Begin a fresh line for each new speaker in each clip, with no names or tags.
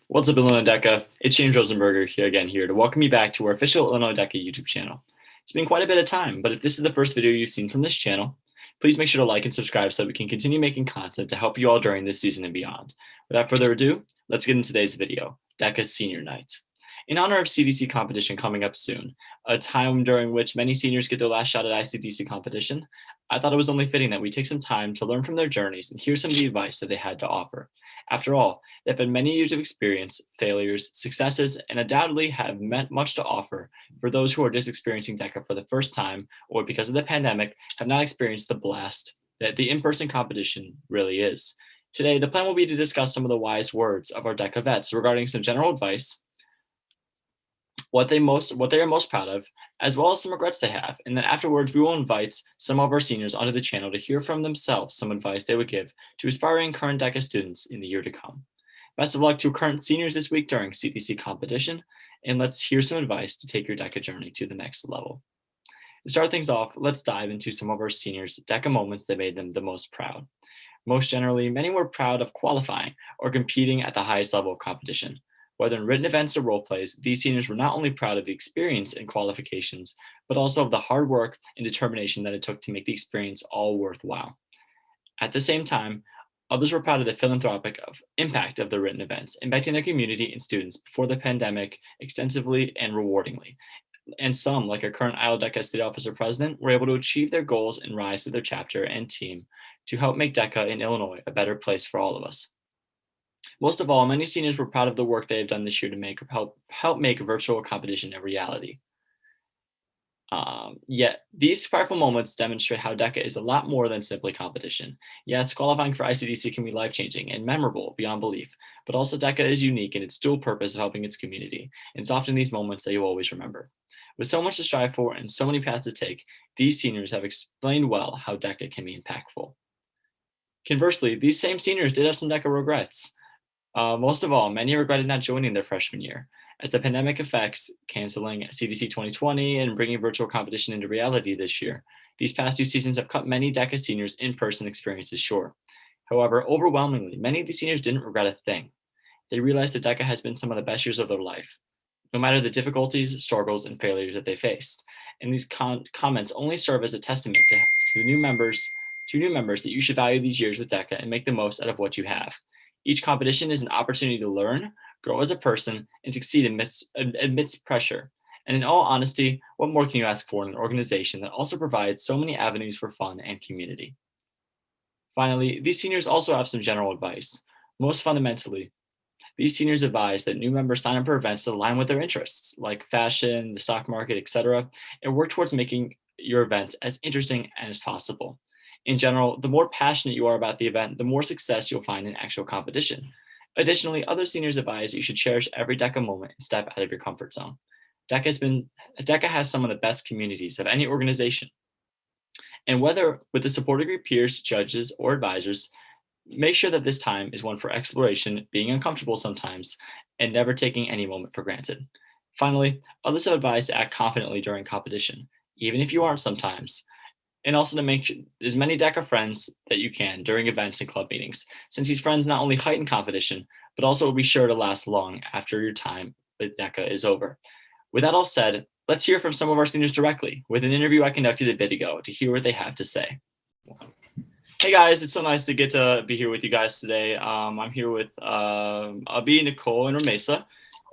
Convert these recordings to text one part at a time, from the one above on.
What's up, Illinois DECA? It's James Rosenberger here to welcome you back to our official Illinois DECA YouTube channel. It's been quite a bit of time, but if this is the first video you've seen from this channel, please make sure to like and subscribe so that we can continue making content to help you all during this season and beyond. Without further ado, let's get into today's video, DECA Senior Night. In honor of CDC competition coming up soon, a time during which many seniors get their last shot at ICDC competition, I thought it was only fitting that we take some time to learn from their journeys and hear some of the advice that they had to offer. After all, they've had many years of experience, failures, successes, and undoubtedly have meant much to offer for those who are just experiencing DECA for the first time or because of the pandemic have not experienced the blast that the in-person competition really is. Today, the plan will be to discuss some of the wise words of our DECA vets regarding some general advice, what they are most proud of, as well as some regrets they have. And then afterwards, we will invite some of our seniors onto the channel to hear from themselves some advice they would give to aspiring current DECA students in the year to come. Best of luck to current seniors this week during CDC competition, and let's hear some advice to take your DECA journey to the next level. To start things off, let's dive into some of our seniors' DECA moments that made them the most proud. Most generally, many were proud of qualifying or competing at the highest level of competition. Whether in written events or role plays, these seniors were not only proud of the experience and qualifications, but also of the hard work and determination that it took to make the experience all worthwhile. At the same time, others were proud of the philanthropic impact of the written events, impacting their community and students before the pandemic extensively and rewardingly. And some, like our current ILDECA State Officer President, were able to achieve their goals and rise with their chapter and team to help make DECA in Illinois a better place for all of us. Most of all, many seniors were proud of the work they have done this year to help make virtual competition a reality. Yet, these powerful moments demonstrate how DECA is a lot more than simply competition. Yes, qualifying for ICDC can be life-changing and memorable beyond belief, but also DECA is unique in its dual purpose of helping its community, and it's often these moments that you'll always remember. With so much to strive for and so many paths to take, these seniors have explained well how DECA can be impactful. Conversely, these same seniors did have some DECA regrets. Most of all, many regretted not joining their freshman year, as the pandemic affects canceling CDC 2020 and bringing virtual competition into reality this year. These past 2 seasons have cut many DECA seniors' in-person experiences short. However, overwhelmingly, many of the seniors didn't regret a thing. They realized that DECA has been some of the best years of their life, no matter the difficulties, struggles, and failures that they faced. And these comments only serve as a testament to new members that you should value these years with DECA and make the most out of what you have. Each competition is an opportunity to learn, grow as a person, and succeed amidst pressure. And in all honesty, what more can you ask for in an organization that also provides so many avenues for fun and community? Finally, these seniors also have some general advice. Most fundamentally, these seniors advise that new members sign up for events that align with their interests, like fashion, the stock market, etc., and work towards making your event as interesting as possible. In general, the more passionate you are about the event, the more success you'll find in actual competition. Additionally, other seniors advise that you should cherish every DECA moment and step out of your comfort zone. DECA has some of the best communities of any organization. And whether with the support of your peers, judges, or advisors, make sure that this time is one for exploration, being uncomfortable sometimes, and never taking any moment for granted. Finally, others have advised to act confidently during competition, even if you aren't sometimes, and also to make as many DECA friends that you can during events and club meetings, since these friends not only heighten competition, but also will be sure to last long after your time with DECA is over. With that all said, let's hear from some of our seniors directly with an interview I conducted a bit ago to hear what they have to say. Hey guys, it's so nice to get to be here with you guys today. I'm here with Abhi, Nicole, and Romesa,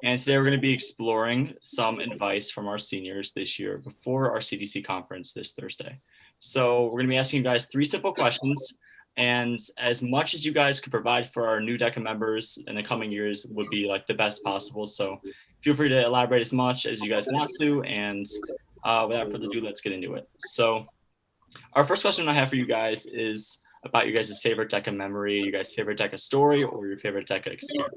and today we're going to be exploring some advice from our seniors this year before our CDC conference this Thursday. So we're going to be asking you guys 3 simple questions, and as much as you guys could provide for our new DECA members in the coming years would be like the best possible. So feel free to elaborate as much as you guys want to, and without further ado, let's get into it. So our first question I have for you guys is about you guys' favorite DECA memory, you guys' favorite DECA story, or your favorite DECA experience.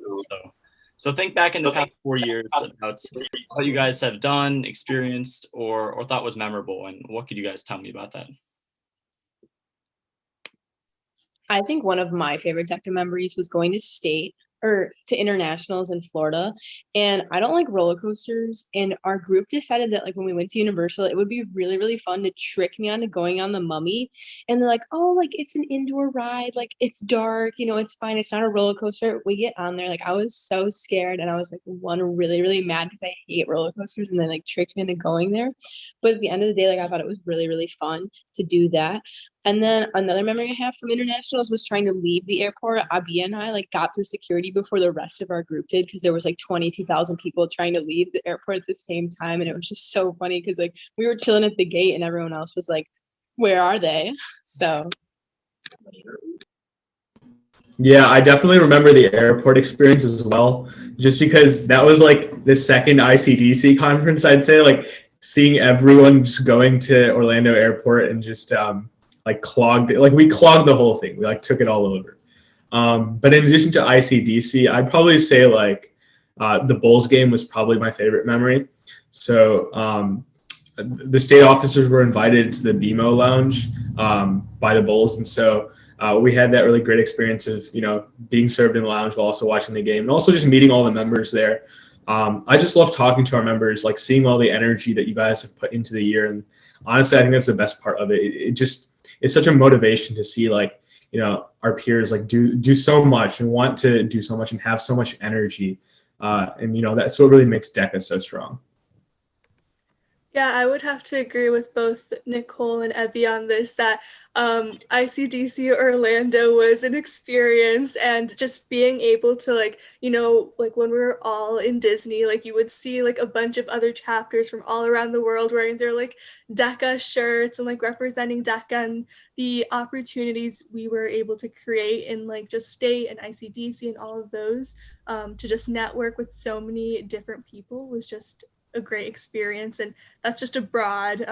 So think back in the past 4 years about what you guys have done, experienced, or thought was memorable, and what could you guys tell me about that?
I think one of my favorite DECA memories was going to state. or to internationals in Florida, and I don't like roller coasters. And our group decided that like when we went to Universal, it would be really, really fun to trick me into going on the Mummy. And they're like, oh, like it's an indoor ride, like it's dark, it's fine, it's not a roller coaster. We get on there, like I was so scared, and I was like one really, really mad because I hate roller coasters, and they like tricked me into going there. But at the end of the day, like I thought it was really, really fun to do that. And then another memory I have from internationals was trying to leave the airport. Abhi and I like got through security before the rest of our group did, because there was like 22,000 people trying to leave the airport at the same time. And it was just so funny because like we were chilling at the gate and everyone else was like, where are they? So.
Yeah, I definitely remember the airport experience as well, just because that was like the second ICDC conference, I'd say, like seeing everyone just going to Orlando airport and just like clogged it. Like we clogged the whole thing. We like took it all over. But in addition to ICDC, I'd probably say like the Bulls game was probably my favorite memory. So the state officers were invited to the BMO lounge by the Bulls. And so we had that really great experience of, being served in the lounge while also watching the game, and also just meeting all the members there. I just love talking to our members, like seeing all the energy that you guys have put into the year. And honestly, I think that's the best part of it. It's such a motivation to see like, our peers like do so much and want to do so much and have so much energy. And that's what really makes DECA so strong.
Yeah, I would have to agree with both Nicole and Abhi on this, that ICDC Orlando was an experience, and just being able to like when we were all in Disney, like you would see like a bunch of other chapters from all around the world wearing their like DECA shirts and like representing DECA, and the opportunities we were able to create in like just state and ICDC and all of those to just network with so many different people was just a great experience. And that's just a broad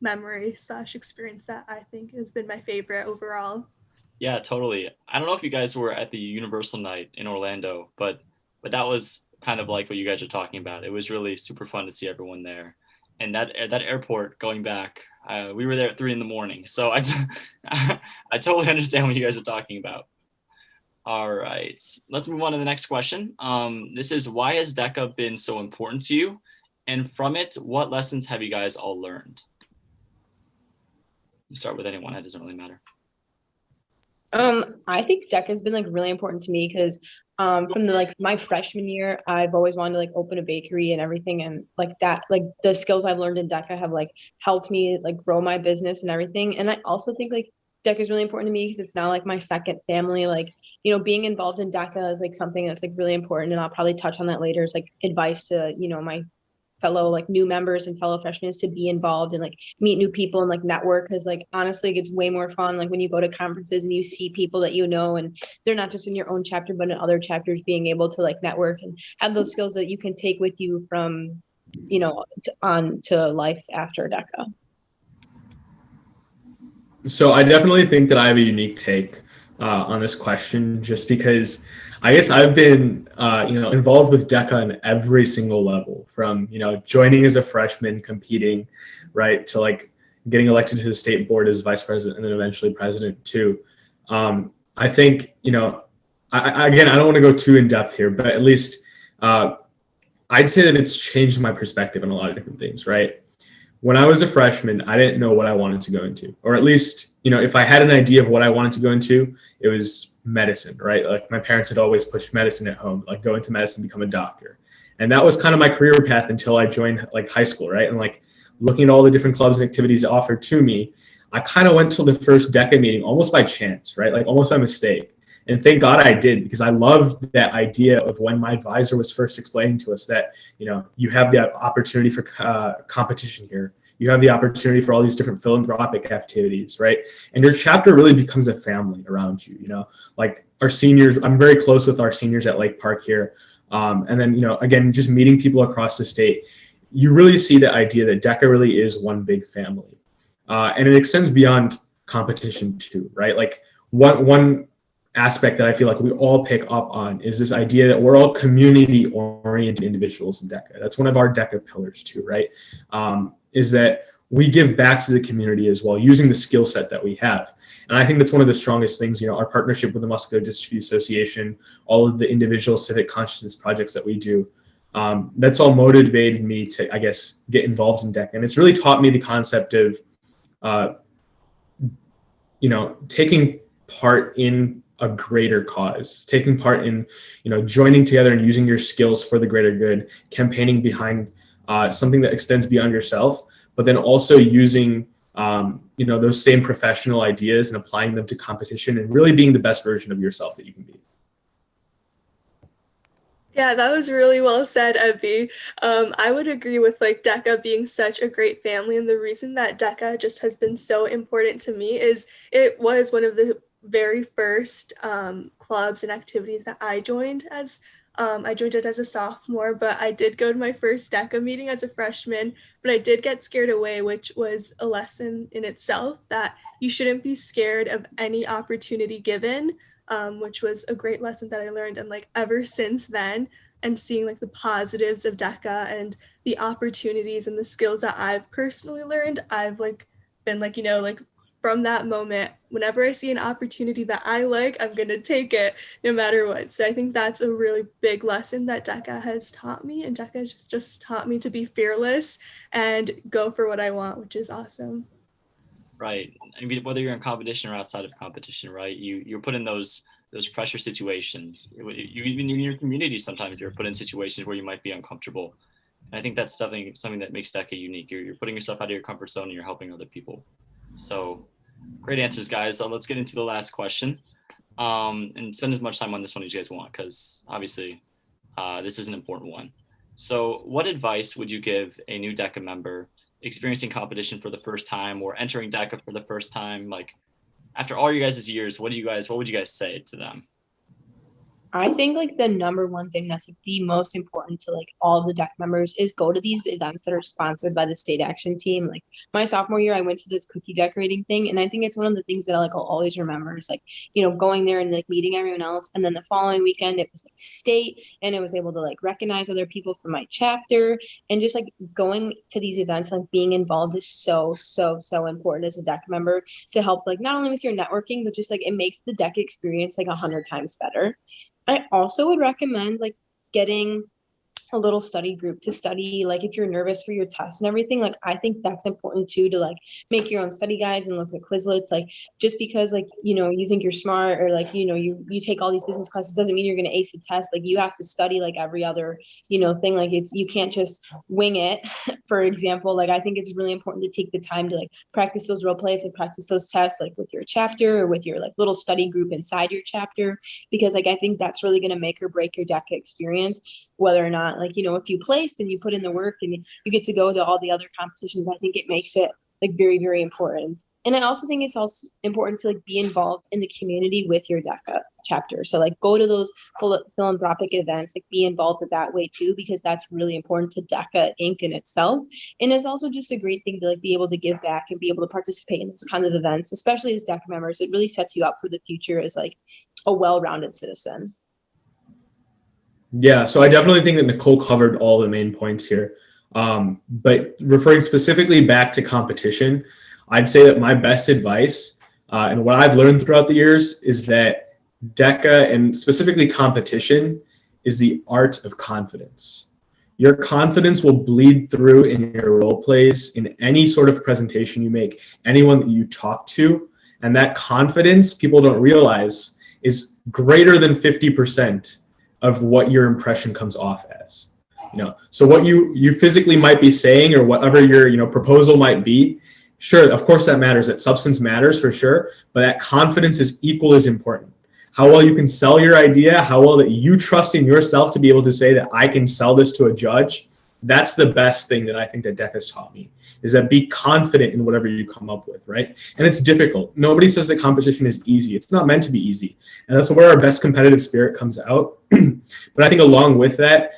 memory / experience that I think has been my favorite overall.
Yeah, totally. I don't know if you guys were at the Universal night in Orlando, but that was kind of like what you guys are talking about. It was really super fun to see everyone there. And that airport going back, we were there at 3 a.m. So I totally understand what you guys are talking about. All right, let's move on to the next question. This is, why has DECA been so important to you? And from it, what lessons have you guys all learned? You start with anyone, it doesn't really matter.
I think DECA has been like really important to me because from the like my freshman year, I've always wanted to like open a bakery and everything, and like that, like the skills I've learned in DECA have like helped me like grow my business and everything. And I also think like DECA is really important to me because it's now like my second family. Like, being involved in DECA is like something that's like really important, and I'll probably touch on that later. It's like advice to my fellow like new members and fellow freshmen is to be involved and like meet new people and like network, because like honestly it gets way more fun like when you go to conferences and you see people that and they're not just in your own chapter but in other chapters, being able to like network and have those skills that you can take with you from on to life after DECA.
So I definitely think that I have a unique take on this question, just because I guess I've been, involved with DECA on every single level, from, joining as a freshman, competing, right, to like getting elected to the state board as vice president and then eventually president too. I think, I don't want to go too in depth here, but at least I'd say that it's changed my perspective on a lot of different things, right? When I was a freshman, I didn't know what I wanted to go into, or at least, if I had an idea of what I wanted to go into, it was medicine, right? Like my parents had always pushed medicine at home, like go into medicine, become a doctor. And that was kind of my career path until I joined like high school, right? And like looking at all the different clubs and activities offered to me, I kind of went to the first DECA meeting almost by chance, right? Like almost by mistake. And thank God I did, because I loved that idea of when my advisor was first explaining to us that, you have the opportunity for competition here. You have the opportunity for all these different philanthropic activities, right? And your chapter really becomes a family around you, like our seniors. I'm very close with our seniors at Lake Park here. And then, again, just meeting people across the state, you really see the idea that DECA really is one big family. And it extends beyond competition too, right? Like one aspect that I feel like we all pick up on is this idea that we're all community-oriented individuals in DECA. That's one of our DECA pillars too, right? Is that we give back to the community as well, using the skill set that we have. And I think that's one of the strongest things, our partnership with the Muscular Dystrophy Association, all of the individual civic consciousness projects that we do. That's all motivated me to, I guess, get involved in DECA. And it's really taught me the concept of, taking part in a greater cause, taking part in, joining together and using your skills for the greater good, campaigning behind something that extends beyond yourself, but then also using, those same professional ideas and applying them to competition and really being the best version of yourself that you can be.
Yeah, that was really well said, Abhi. I would agree with DECA being such a great family, and the reason that DECA just has been so important to me is it was one of the very first clubs and activities that I joined as I joined it as a sophomore, but I did go to my first DECA meeting as a freshman, but I did get scared away, which was a lesson in itself that you shouldn't be scared of any opportunity given. Which was a great lesson that I learned. And ever since then, and seeing the positives of DECA and the opportunities and the skills that I've personally learned, I've been from that moment, whenever I see an opportunity that I like, I'm going to take it no matter what. So I think that's a really big lesson that DECA has taught me. And DECA has just taught me to be fearless and go for what I want, which is awesome.
Right. I mean, whether you're in competition or outside of competition, right? You're put in those pressure situations. Even in your community, sometimes you're put in situations where you might be uncomfortable. And I think that's something that makes DECA unique. You're putting yourself out of your comfort zone and you're helping other people. So great answers, guys. Let's get into the last question and spend as much time on this one as you guys want, because obviously this is an important one. So what advice would you give a new DECA member experiencing competition for the first time or entering DECA for the first time? After all your guys' years, what would you guys say to them?
I think the number one thing that's the most important to all of the DECA members is go to these events that are sponsored by the state action team. My sophomore year, I went to this cookie decorating thing, and I think it's one of the things that I'll always remember is going there and meeting everyone else. And then the following weekend, it was state, and it was able to recognize other people from my chapter, and just going to these events, being involved is so important as a DECA member to help not only with your networking, but just it makes the DECA experience 100 times better. I also would recommend getting a little study group to study, if you're nervous for your tests and everything. I think that's important too, to make your own study guides and look at Quizlets. Just because you think you're smart or you take all these business classes doesn't mean you're going to ace the test. You have to study every other thing. You can't just wing it. For example, I think it's really important to take the time to practice those role plays and practice those tests with your chapter or with your little study group inside your chapter, because I think that's really going to make or break your DECA experience, whether or not if you place and you put in the work and you get to go to all the other competitions. I think it makes it very, very important. And I also think it's also important to be involved in the community with your DECA chapter. So go to those philanthropic events, be involved in that way too, because that's really important to DECA Inc. in itself. And it's also just a great thing to be able to give back and be able to participate in those kinds of events, especially as DECA members. It really sets you up for the future as a well-rounded citizen.
Yeah, so I definitely think that Nicole covered all the main points here. But referring specifically back to competition, I'd say that my best advice and what I've learned throughout the years is that DECA, and specifically competition, is the art of confidence. Your confidence will bleed through in your role plays, in any sort of presentation you make, anyone that you talk to. And that confidence, people don't realize, is greater than 50% of what your impression comes off as. So what you physically might be saying, or whatever your proposal might be, sure, of course that matters, that substance matters for sure, but that confidence is equal as important. How well you can sell your idea, how well that you trust in yourself to be able to say that I can sell this to a judge, that's the best thing that I think that DECA's taught me, is that be confident in whatever you come up with, right? And it's difficult. Nobody says that competition is easy. It's not meant to be easy. And that's where our best competitive spirit comes out. But I think along with that,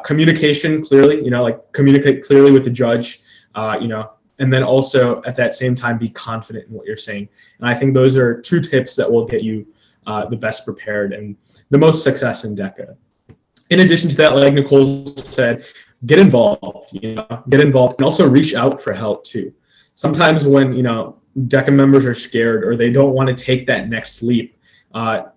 communication clearly, communicate clearly with the judge, and then also at that same time, be confident in what you're saying. And I think those are two tips that will get you the best prepared and the most success in DECA. In addition to that, like Nicole said, get involved, and also reach out for help too. sometimes when, DECA members are scared or they don't want to take that next leap, they'll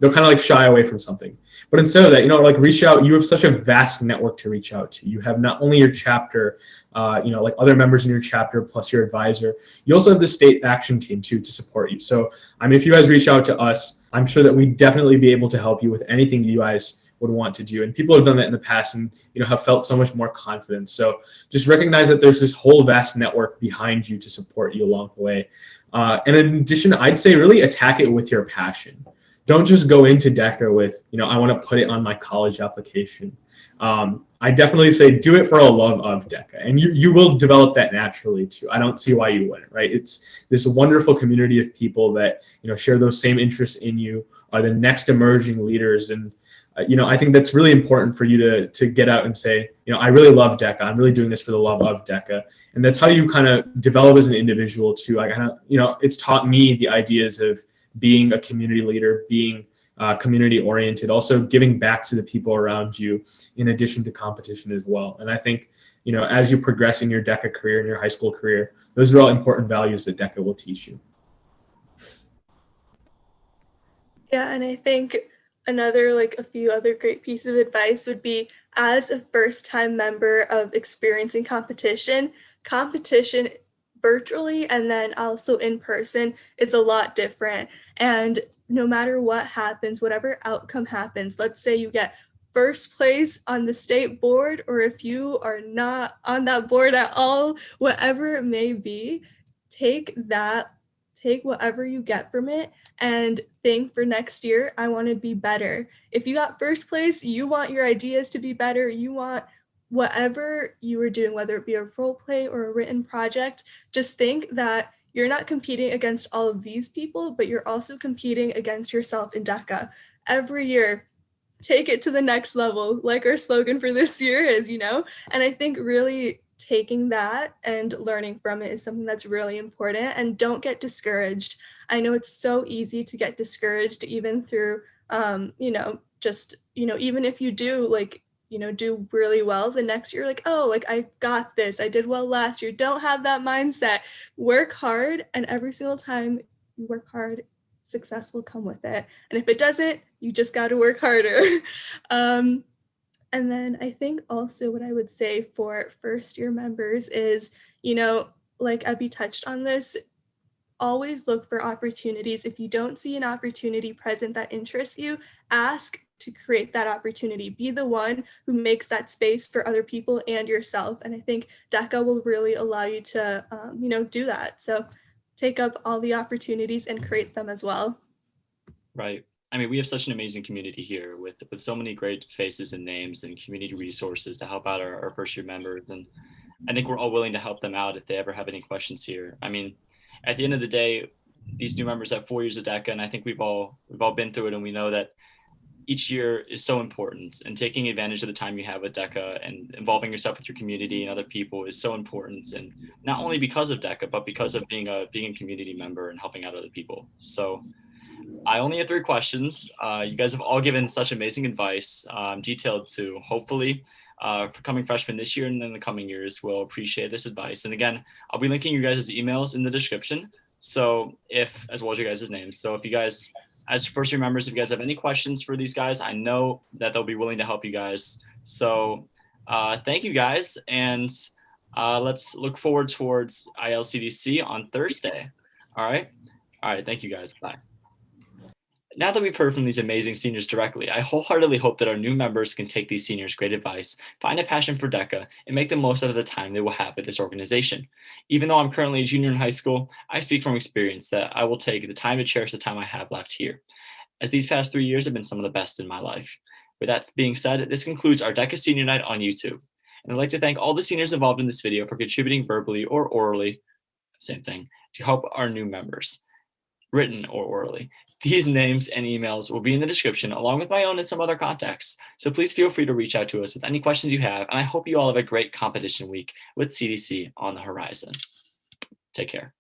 kind of like shy away from something. But instead of that, like reach out. You have such a vast network to reach out to. You have not only your chapter, like other members in your chapter plus your advisor. You also have the state action team too to support you. So if you guys reach out to us, I'm sure that we'd definitely be able to help you with anything you guys would want to do. And people have done that in the past and have felt so much more confidence. So just recognize that there's this whole vast network behind you to support you along the way. And in addition, I'd say really attack it with your passion. Don't just go into DECA with, I want to put it on my college application. I definitely say do it for a love of DECA, and you will develop that naturally too. I don't see why you wouldn't, right? It's this wonderful community of people that, share those same interests in you, are the next emerging leaders. And, I think that's really important for you to get out and say, I really love DECA. I'm really doing this for the love of DECA. And that's how you kind of develop as an individual too. I kind of, it's taught me the ideas of being a community leader, being community oriented, also giving back to the people around you in addition to competition as well. And I think, as you progress in your DECA career and your high school career, those are all important values that DECA will teach you.
Yeah, and I think a few other great pieces of advice would be, as a first-time member of experiencing competition virtually and then also in person is a lot different. And no matter what happens, whatever outcome happens, let's say you get first place on the state board, or if you are not on that board at all, whatever it may be, take whatever you get from it and think, for next year, I want to be better. If you got first place, you want your ideas to be better. You want whatever you were doing, whether it be a role play or a written project, just think that you're not competing against all of these people, but you're also competing against yourself in DECA. Every year, take it to the next level, like our slogan for this year is, and I think really taking that and learning from it is something that's really important. And don't get discouraged. I know it's so easy to get discouraged, even through, even if you do do really well the next year, I got this, I did well last year. Don't have that mindset. Work hard, and every single time you work hard, success will come with it. And if it doesn't, you just got to work harder. And then I think also what I would say for first year members is, like Abhi touched on this, always look for opportunities. If you don't see an opportunity present that interests you, ask to create that opportunity. Be the one who makes that space for other people and yourself. And I think DECA will really allow you to, do that. So take up all the opportunities and create them as well.
Right. I mean, we have such an amazing community here with so many great faces and names and community resources to help out our first year members. And I think we're all willing to help them out if they ever have any questions here. I mean, at the end of the day, these new members have 4 years of DECA, and I think we've all been through it, and we know that each year is so important, and taking advantage of the time you have with DECA and involving yourself with your community and other people is so important. And not only because of DECA, but because of being a community member and helping out other people. So I only have 3 questions. You guys have all given such amazing advice, detailed too. Hopefully, for coming freshmen this year and then the coming years will appreciate this advice. And again, I'll be linking you guys' emails in the description. So as well as your guys' names. So if you guys, as first year members, if you guys have any questions for these guys, I know that they'll be willing to help you guys. So thank you guys. And let's look forward towards ILCDC on Thursday. All right. Thank you guys. Bye. Now that we've heard from these amazing seniors directly, I wholeheartedly hope that our new members can take these seniors' great advice, find a passion for DECA, and make the most out of the time they will have at this organization. Even though I'm currently a junior in high school, I speak from experience that I will take the time to cherish the time I have left here, as these past 3 years have been some of the best in my life. With that being said, this concludes our DECA Senior Night on YouTube. And I'd like to thank all the seniors involved in this video for contributing verbally or orally, same thing, to help our new members, written or orally. These names and emails will be in the description, along with my own and some other contacts. So please feel free to reach out to us with any questions you have. And I hope you all have a great competition week with CDC on the horizon. Take care.